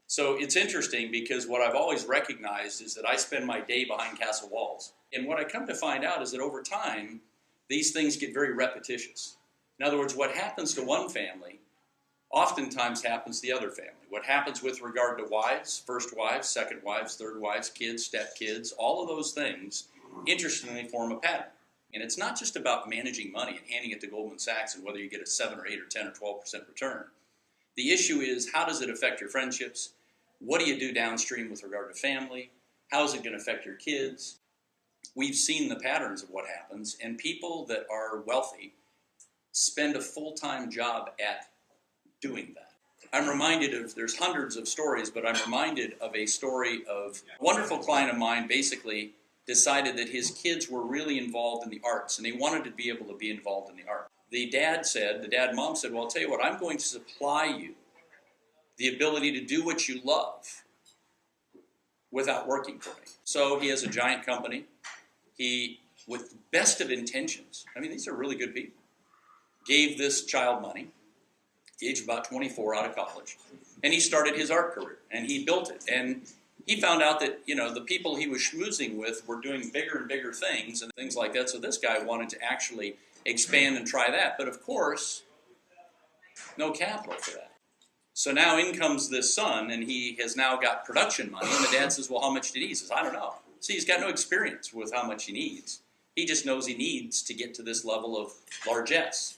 So it's interesting because what I've always recognized is that I spend my day behind castle walls. And what I come to find out is that over time, these things get very repetitious. In other words, what happens to one family oftentimes happens to the other family. What happens with regard to wives, first wives, second wives, third wives, kids, stepkids, all of those things, interestingly, form a pattern. And it's not just about managing money and handing it to Goldman Sachs and whether you get a 7 or 8 or 10 or 12% return. The issue is, how does it affect your friendships? What do you do downstream with regard to family? How is it going to affect your kids? We've seen the patterns of what happens, and people that are wealthy spend a full-time job at doing that. I'm reminded of, there's hundreds of stories, but I'm reminded of a story of a wonderful client of mine basically decided that his kids were really involved in the arts, and they wanted to be able to be involved in the arts. The dad and mom said, well, I'll tell you what, I'm going to supply you the ability to do what you love without working for me. So he has a giant company. He, with best of intentions, I mean, these are really good people, gave this child money, age about 24, out of college, and he started his art career, and he built it. And he found out that, the people he was schmoozing with were doing bigger and bigger things and things like that, so this guy wanted to actually expand and try that. But of course, no capital for that. So now in comes this son, and he has now got production money, and the dad says, well, how much did he? He says, I don't know. See, he's got no experience with how much he needs. He just knows he needs to get to this level of largesse.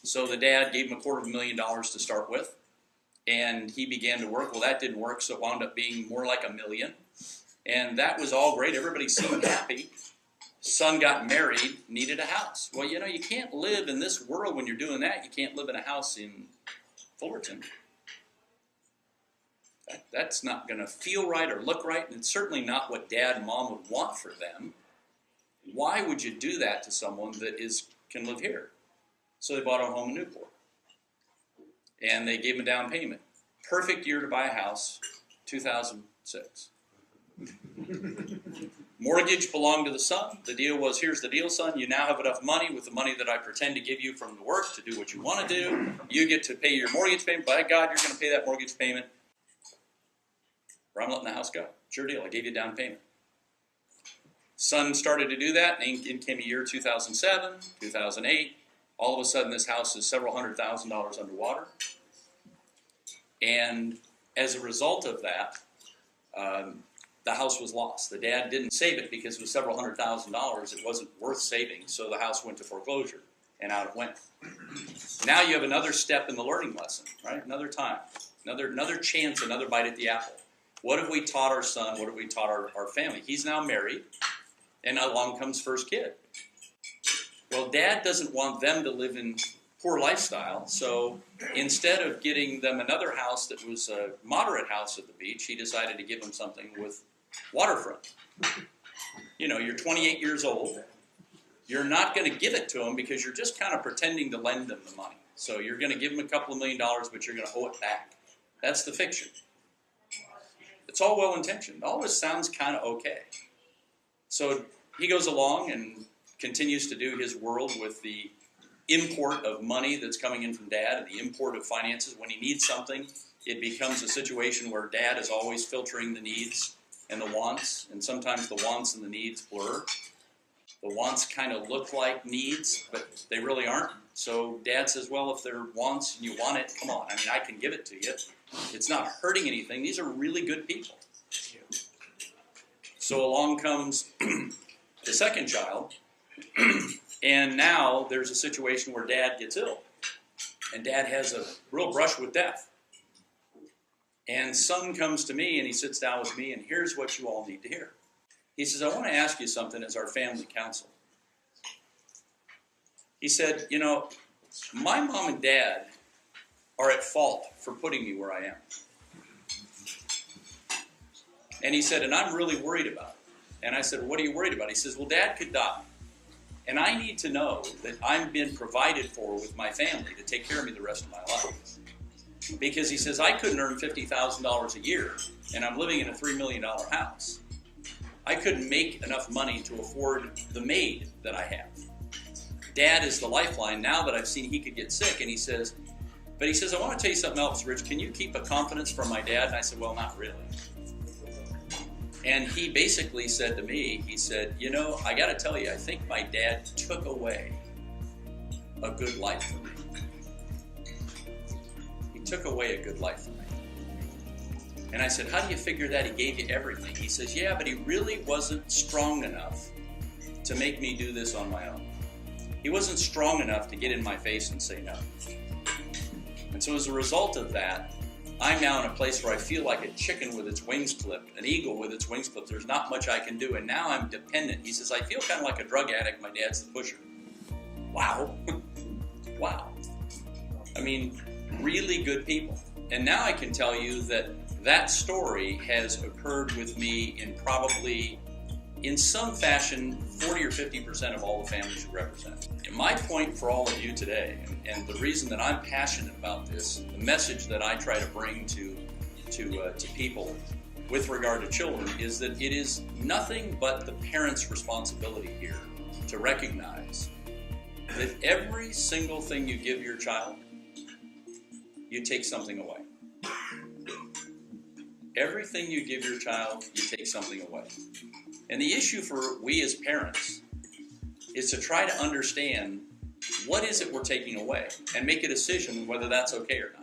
So the dad gave him $250,000 to start with, and he began to work. Well, that didn't work, so it wound up being more like $1 million. And that was all great. Everybody seemed happy. Son got married, needed a house. Well, you can't live in this world when you're doing that. You can't live in a house in Fullerton. That's not going to feel right or look right, and it's certainly not what dad and mom would want for them. Why would you do that to someone that can live here? So they bought a home in Newport, and they gave him a down payment. Perfect year to buy a house, 2006. Mortgage belonged to the son. The deal was, here's the deal, son. You now have enough money with the money that I pretend to give you from the work to do what you want to do. You get to pay your mortgage payment. By God, you're going to pay that mortgage payment, or I'm letting the house go. Sure deal. I gave you a down payment. Son started to do that, and in came a year 2007, 2008. All of a sudden, this house is several $100,000 underwater. And as a result of that, the house was lost. The dad didn't save it because it was several $100,000. It wasn't worth saving, so the house went to foreclosure, and out it went. Now you have another step in the learning lesson, right? Another time, another chance, another bite at the apple. What have we taught our son? What have we taught our family? He's now married, and along comes first kid. Well, dad doesn't want them to live in poor lifestyle, so instead of getting them another house that was a moderate house at the beach, he decided to give them something with waterfront. You're 28 years old. You're not going to give it to them because you're just kind of pretending to lend them the money. So you're going to give them a couple of $1 million, but you're going to owe it back. That's the fiction. It's all well-intentioned. All this sounds kind of okay. So he goes along and continues to do his world with the import of money that's coming in from dad and the import of finances. When he needs something, it becomes a situation where dad is always filtering the needs and the wants, and sometimes the wants and the needs blur. The wants kind of look like needs, but they really aren't. So dad says, well, if they're wants and you want it, come on. I mean, I can give it to you. It's not hurting anything. These are really good people. So along comes the second child, and now there's a situation where dad gets ill, and dad has a real brush with death. And son comes to me, and he sits down with me, and here's what you all need to hear. He says, I want to ask you something as our family counsel. He said, my mom and dad are at fault for putting me where I am. And he said, and I'm really worried about it. And I said, what are you worried about? He says, well, dad could die. And I need to know that I'm being provided for with my family to take care of me the rest of my life. Because he says, I couldn't earn $50,000 a year, and I'm living in a $3 million house. I couldn't make enough money to afford the maid that I have. Dad is the lifeline now that I've seen he could get sick. And he says, But he says, I want to tell you something else, Rich. Can you keep a confidence from my dad? And I said, well, not really. And he basically said to me, he said, you know, I got to tell you, I think my dad took away a good life from me. He took away a good life from me. And I said, how do you figure that? He gave you everything. He says, yeah, but he really wasn't strong enough to make me do this on my own. He wasn't strong enough to get in my face and say no. And so as a result of that, I'm now in a place where I feel like a chicken with its wings clipped, an eagle with its wings clipped. There's not much I can do, and now I'm dependent. He says, I feel kind of like a drug addict. My dad's the pusher. Wow. Wow. I mean, really good people. And now I can tell you that that story has occurred with me in probably, in some fashion, 40 or 50% of all the families you represent. And my point for all of you today, and the reason that I'm passionate about this, the message that I try to bring to people with regard to children, is that it is nothing but the parent's responsibility here to recognize that every single thing you give your child, you take something away. Everything you give your child, you take something away. And the issue for we as parents is to try to understand what is it we're taking away and make a decision whether that's okay or not.